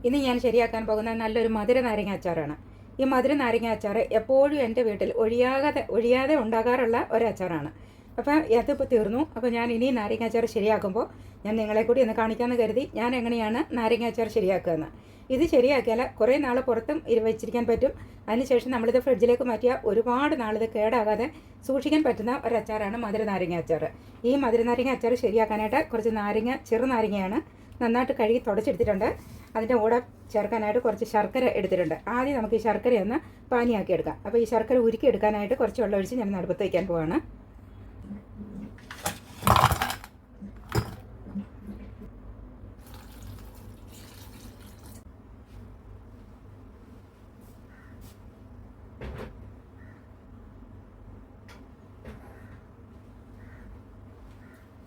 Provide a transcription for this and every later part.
ഇന്ന് ഞാൻ ശരിയാക്കാൻ പോകുന്ന നല്ലൊരു മധുര നാരങ്ങ അച്ചാറാണ്. ഈ മധുര നാരങ്ങ അച്ചാർ എപ്പോഴും എൻ്റെ വീട്ടിൽ ഒഴിയാതെ ഉണ്ടാകാറുള്ള ഒരു അച്ചാറാണ്. അപ്പോൾ അതിപ്പോൾ തീർന്നു. അപ്പോൾ ഞാൻ ഇനി നാരങ്ങ അച്ചാർ ശരിയാക്കുമ്പോൾ ഞാൻ നിങ്ങളെ കൂടി ഒന്ന് കാണിക്കാമെന്ന് കരുതി ഞാൻ എങ്ങനെയാണ് നാരങ്ങ അച്ചാർ ശരിയാക്കുകയെന്ന്. ഇത് ശരിയാക്കിയാൽ കുറേ നാൾ പുറത്തും വെച്ചിരിക്കാൻ പറ്റും. അതിനുശേഷം നമ്മളിത് ഫ്രിഡ്ജിലേക്ക് മാറ്റിയാൽ ഒരുപാട് നാളിത് കേടാകാതെ സൂക്ഷിക്കാൻ പറ്റുന്ന ഒരു അച്ചാറാണ് മധുര നാരങ്ങ അച്ചാർ. ഈ മധുര നാരങ്ങ അച്ചാർ ശരിയാക്കാനായിട്ട് കുറച്ച് ചെറുനാരങ്ങയാണ് നന്നായിട്ട് കഴുകി തുടച്ചെടുത്തിട്ടുണ്ട്. അതിൻ്റെ കൂടെ ചേർക്കാനായിട്ട് കുറച്ച് ശർക്കര എടുത്തിട്ടുണ്ട്. ആദ്യം നമുക്ക് ഈ ശർക്കരയൊന്ന് പാനിയാക്കി എടുക്കാം. അപ്പോൾ ഈ ശർക്കര ഉരുക്കി എടുക്കാനായിട്ട് കുറച്ച് വെള്ളം ഒഴിച്ച് ഞാൻ അടുപ്പത്ത് വയ്ക്കാൻ പോവാണ്.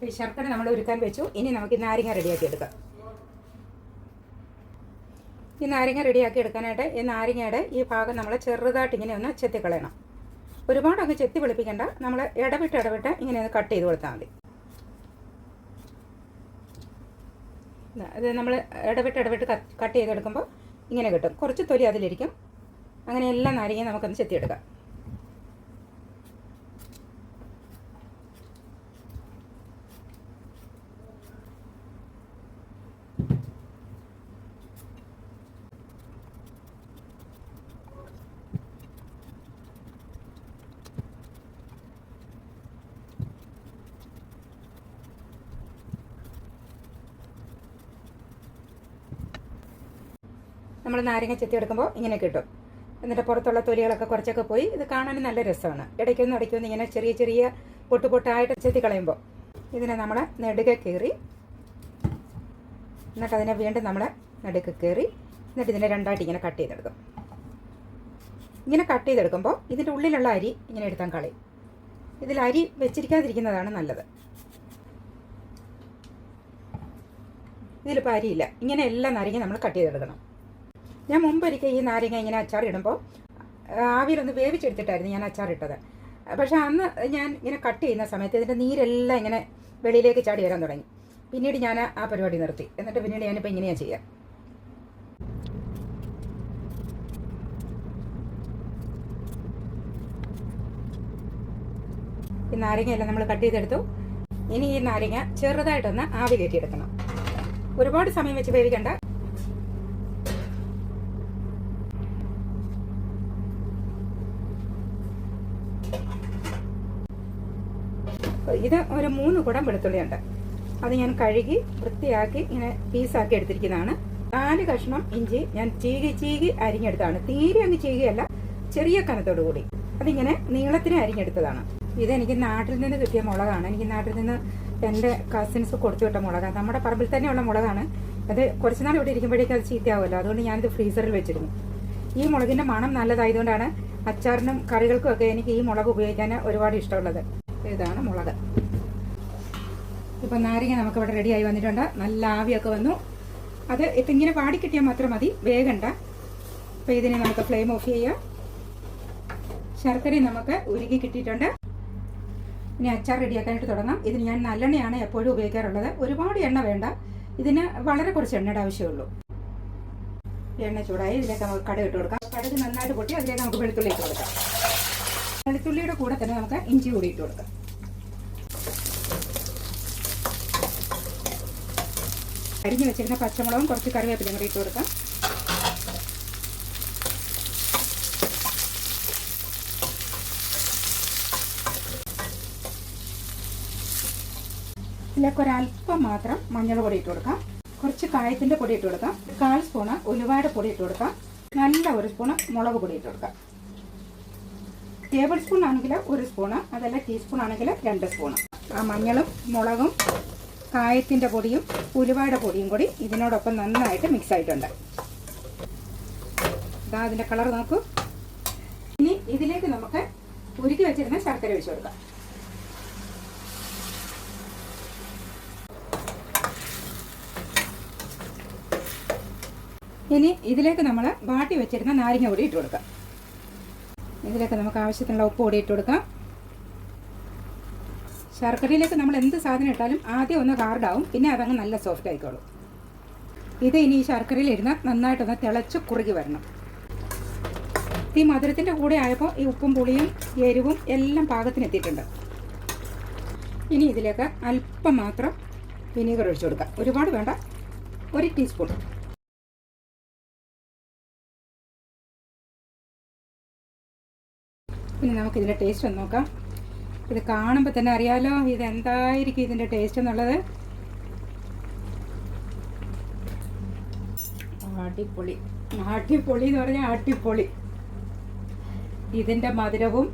ഈ ശർക്കര നമ്മൾ ഉരുക്കാൻ വെച്ചു. ഇനി നമുക്ക് നാരങ്ങ റെഡിയാക്കി എടുക്കാം. ഈ നാരങ്ങ റെഡിയാക്കി എടുക്കാനായിട്ട് ഈ നാരങ്ങയുടെ ഈ ഭാഗം നമ്മൾ ചെറുതായിട്ട് ഇങ്ങനെ ഒന്ന് ചെത്തിക്കളയണം. ഒരുപാട് അങ്ങ് ചെത്തി വെളുപ്പിക്കേണ്ട. നമ്മൾ ഇടവിട്ട് ഇങ്ങനെ ഒന്ന് കട്ട് ചെയ്ത് കൊടുത്താൽ മതി. ഇത് നമ്മൾ ഇടവിട്ട് കട്ട് ചെയ്തെടുക്കുമ്പോൾ ഇങ്ങനെ കിട്ടും. കുറച്ച് തൊലി അതിലിരിക്കും. അങ്ങനെ എല്ലാ നാരങ്ങയും നമുക്കൊന്ന് ചെത്തിയെടുക്കാം. നമ്മൾ നാരങ്ങ ചെത്തിയെടുക്കുമ്പോൾ ഇങ്ങനെ കിട്ടും. എന്നിട്ട് പുറത്തുള്ള തൊലികളൊക്കെ കുറച്ചൊക്കെ പോയി ഇത് കാണാനും നല്ല രസമാണ്. ഇടയ്ക്കൊന്ന് ഇങ്ങനെ ചെറിയ പൊട്ടായിട്ട് ചെത്തി കളയുമ്പോൾ ഇതിനെ നമ്മൾ നെടുകെ കീറി, എന്നിട്ട് അതിനെ വീണ്ടും നമ്മൾ നെടുകെ കീറി, എന്നിട്ട് ഇതിനെ രണ്ടായിട്ട് ഇങ്ങനെ കട്ട് ചെയ്തെടുക്കും. ഇങ്ങനെ കട്ട് ചെയ്തെടുക്കുമ്പോൾ ഇതിൻ്റെ ഉള്ളിലുള്ള അരി ഇങ്ങനെ എടുത്താൽ കളയും. ഇതിൽ അരി വെച്ചിരിക്കാതിരിക്കുന്നതാണ് നല്ലത്. ഇതിലിപ്പോൾ അരിയില്ല. ഇങ്ങനെ എല്ലാ നാരങ്ങയും നമ്മൾ കട്ട് ചെയ്തെടുക്കണം. ഞാൻ മുമ്പൊരിക്കൽ ഈ നാരങ്ങ ഇങ്ങനെ അച്ചാർ ഇടുമ്പോൾ ആവിയിലൊന്ന് വേവിച്ചെടുത്തിട്ടായിരുന്നു ഞാൻ അച്ചാർ ഇട്ടത്. പക്ഷേ അന്ന് ഞാൻ ഇങ്ങനെ കട്ട് ചെയ്യുന്ന സമയത്ത് ഇതിൻ്റെ നീരെല്ലാം ഇങ്ങനെ വെളിയിലേക്ക് ചാടി വരാൻ തുടങ്ങി. പിന്നീട് ഞാൻ ആ പരിപാടി നിർത്തി. എന്നിട്ട് പിന്നീട് ഞാനിപ്പോൾ ഇങ്ങനെയാണ് ചെയ്യുക. ഈ നാരങ്ങയെല്ലാം നമ്മൾ കട്ട് ചെയ്തെടുത്തു. ഇനി ഈ നാരങ്ങ ചെറുതായിട്ടൊന്ന് ആവി കയറ്റിയെടുക്കണം. ഒരുപാട് സമയം വെച്ച് വേവിക്കണ്ട. ഇത് ഒരു 3 കുടം വെളുത്തുള്ളിയുണ്ട്. അത് ഞാൻ കഴുകി വൃത്തിയാക്കി ഇങ്ങനെ പീസാക്കി എടുത്തിരിക്കുന്നതാണ്. 4 കഷ്ണം ഇഞ്ചി ഞാൻ ചീകി അരിഞ്ഞെടുത്താണ്. തീരെ അങ്ങ് ചീകയല്ല, ചെറിയ കനത്തോടു കൂടി അതിങ്ങനെ നീളത്തിന് അരിഞ്ഞെടുത്തതാണ്. ഇതെനിക്ക് നാട്ടിൽ നിന്ന് കിട്ടിയ മുളകാണ്. എനിക്ക് നാട്ടിൽ നിന്ന് എൻ്റെ കസിൻസ് കൊടുത്തു വിട്ട മുളകാണ്. നമ്മുടെ പറമ്പിൽ തന്നെയുള്ള മുളകാണ്. അത് കുറച്ച് നാൾ ഇവിടെ ഇരിക്കുമ്പോഴേക്കും അത് ചീത്തയാവുമല്ലോ. അതുകൊണ്ട് ഞാനിത് ഫ്രീസറിൽ വെച്ചിരുന്നു. ഈ മുളകിൻ്റെ മണം നല്ലതായതുകൊണ്ടാണ് അച്ചാറിനും കറികൾക്കും ഒക്കെ എനിക്ക് ഈ മുളക് ഉപയോഗിക്കാൻ ഒരുപാട് ഇഷ്ടമുള്ളത്. ഇതാണ് മുളക്. ഇപ്പം നാരങ്ങ നമുക്കിവിടെ റെഡിയായി വന്നിട്ടുണ്ട്. നല്ല ആവിയൊക്കെ വന്നു. അത് ഇപ്പം ഇങ്ങനെ വാടിക്കിട്ടിയാൽ മാത്രം മതി, വേഗണ്ട. അപ്പോൾ ഇതിനെ നമുക്ക് ഫ്ലെയിം ഓഫ് ചെയ്യാം. ശർക്കരയും നമുക്ക് ഉരുക്കി കിട്ടിയിട്ടുണ്ട്. ഇനി അച്ചാർ റെഡിയാക്കാനായിട്ട് തുടങ്ങാം. ഇതിന് ഞാൻ നല്ലെണ്ണയാണ് എപ്പോഴും ഉപയോഗിക്കാറുള്ളത്. ഒരുപാട് എണ്ണ വേണ്ട. ഇതിന് വളരെ കുറച്ച് എണ്ണയുടെ ആവശ്യമുള്ളൂ. എണ്ണ ചൂടായി ഇതിലേക്ക് നമുക്ക് കടുക് ഇട്ട് കൊടുക്കാം. കടുക് നന്നായിട്ട് പൊട്ടി അതിലേക്ക് നമുക്ക് വെളുത്തുള്ളി ഇട്ട് കൊടുക്കാം. വെളുത്തുള്ളിയുടെ കൂടെ തന്നെ നമുക്ക് ഇഞ്ചി കൂടി ഇട്ട് കൊടുക്കാം. അരിഞ്ഞു വെച്ചിരുന്ന പച്ചമുളകും കുറച്ച് കറിവേപ്പിലയും കൂടി ഇട്ട് കൊടുക്കാം. ഇതിലേക്ക് ഒരല്പം മാത്രം മഞ്ഞൾ പൊടി ഇട്ട് കൊടുക്കാം. കുറച്ച് കായത്തിൻ്റെ പൊടി ഇട്ട് കൊടുക്കാം. 1/4 സ്പൂണ് ഉലുവയുടെ പൊടി ഇട്ട് കൊടുക്കാം. നല്ല 1 സ്പൂണ് മുളക് പൊടി ഇട്ട് കൊടുക്കാം. ടേബിൾ സ്പൂൺ ആണെങ്കിൽ 1 സ്പൂണ്, അതല്ല ടീസ്പൂൺ ആണെങ്കിൽ 2 സ്പൂണ്. ആ മഞ്ഞളും മുളകും കായത്തിൻ്റെ പൊടിയും ഉലുവയുടെ പൊടിയും കൂടി ഇതിനോടൊപ്പം നന്നായിട്ട് മിക്സ് ആയിട്ടുണ്ട്. ഇതാ അതിൻ്റെ കളർ നോക്കൂ. ഇനി ഇതിലേക്ക് നമുക്ക് ഉരുക്കി വെച്ചിരുന്ന ശർക്കര ഒഴിച്ചു കൊടുക്കാം. ഇനി ഇതിലേക്ക് നമ്മൾ വാട്ടി വെച്ചിരുന്ന നാരങ്ങ പൊടി ഇട്ട് കൊടുക്കാം. ഇതിലേക്ക് നമുക്ക് ആവശ്യത്തിനുള്ള ഉപ്പ് കൂടി ഇട്ട് കൊടുക്കാം. ശർക്കരയിലേക്ക് നമ്മൾ എന്ത് സാധനം ഇട്ടാലും ആദ്യം ഒന്ന് ഹാർഡാവും, പിന്നെ അതങ്ങ് നല്ല സോഫ്റ്റ് ആയിക്കോളും. ഇത് ഇനി ഈ ശർക്കരയിലിരുന്ന് നന്നായിട്ടൊന്ന് തിളച്ച് കുറുകി വരണം. ഈ മധുരത്തിൻ്റെ കൂടെ ആയപ്പോൾ ഈ ഉപ്പും പുളിയും എരിവും എല്ലാം പാകത്തിനെത്തിയിട്ടുണ്ട്. ഇനി ഇതിലേക്ക് അല്പം മാത്രം വിനീഗർ ഒഴിച്ചു കൊടുക്കാം. ഒരുപാട് വേണ്ട, 1 ടീസ്പൂൺ. ഇനി നമുക്കിതിൻ്റെ ടേസ്റ്റ് ഒന്ന് നോക്കാം. ഇത് കാണുമ്പോൾ തന്നെ അറിയാലോ ഇതെന്തായിരിക്കും ഇതിൻ്റെ ടേസ്റ്റ് എന്നുള്ളത്. അടിപൊളി, അടിപൊളി എന്ന് പറഞ്ഞാൽ അടിപൊളി. ഇതിൻ്റെ മധുരവും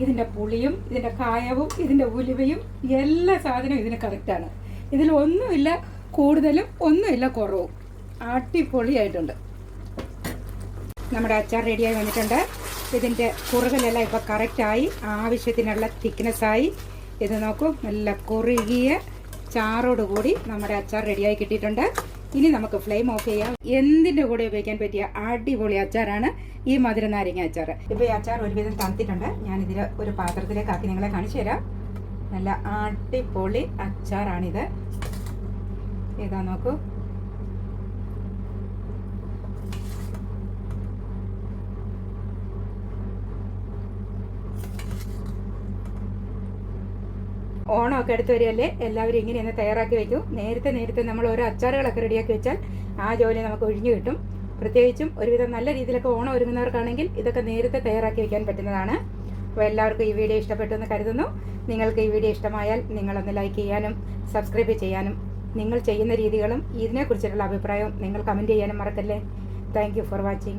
ഇതിൻ്റെ പുളിയും ഇതിൻ്റെ കായവും ഇതിൻ്റെ ഉലുവയും എല്ലാ സാധനവും ഇതിന് കറക്റ്റാണ്. ഇതിലൊന്നുമില്ല കൂടുതലും ഒന്നുമില്ല കുറവും. അടിപൊളിയായിട്ടുണ്ട്. നമ്മുടെ അച്ചാർ റെഡിയായി വന്നിട്ടുണ്ട്. ഇതിൻ്റെ കുറുകലെല്ലാം ഇപ്പോൾ കറക്റ്റായി, ആവശ്യത്തിനുള്ള തിക്നെസ്സായി. ഇത് നോക്കൂ, നല്ല കുറുകിയ ചാറോടുകൂടി നമ്മുടെ അച്ചാർ റെഡിയായി കിട്ടിയിട്ടുണ്ട്. ഇനി നമുക്ക് ഫ്ലെയിം ഓഫ് ചെയ്യാം. എന്തിൻ്റെ കൂടെ ഉപയോഗിക്കാൻ പറ്റിയ അടിപൊളി അച്ചാറാണ് ഈ മധുര നാരങ്ങ അച്ചാർ. ഇപ്പോൾ ഈ അച്ചാർ ഒരുവിധം തണുത്തിട്ടുണ്ട്. ഞാനിതിൽ ഒരു പാത്രത്തിലേക്ക് ആക്കി നിങ്ങളെ കാണിച്ചു തരാം. നല്ല അടിപൊളി അച്ചാറാണിത്. ഇതാ നോക്കൂ. ഓണമൊക്കെ അടുത്ത് വരികയല്ലേ, എല്ലാവരും ഇങ്ങനെയൊന്ന് തയ്യാറാക്കി വയ്ക്കും. നേരത്തെ നമ്മൾ ഓരോ അച്ചാറുകളൊക്കെ റെഡിയാക്കി വെച്ചാൽ ആ ജോലി നമുക്ക് ഒഴിഞ്ഞു കിട്ടും. പ്രത്യേകിച്ചും ഒരുവിധം നല്ല രീതിയിലൊക്കെ ഓണം ഒരുങ്ങുന്നവർക്കാണെങ്കിൽ ഇതൊക്കെ നേരത്തെ തയ്യാറാക്കി വയ്ക്കാൻ പറ്റുന്നതാണ്. അപ്പോൾ എല്ലാവർക്കും ഈ വീഡിയോ ഇഷ്ടപ്പെട്ടു എന്ന് കരുതുന്നു. നിങ്ങൾക്ക് ഈ വീഡിയോ ഇഷ്ടമായാൽ നിങ്ങളൊന്ന് ലൈക്ക് ചെയ്യാനും സബ്സ്ക്രൈബ് ചെയ്യാനും നിങ്ങൾ ചെയ്യുന്ന രീതികളും ഇതിനെക്കുറിച്ചിട്ടുള്ള അഭിപ്രായവും നിങ്ങൾ കമൻറ്റ് ചെയ്യാനും മറക്കല്ലേ. Thank you for watching.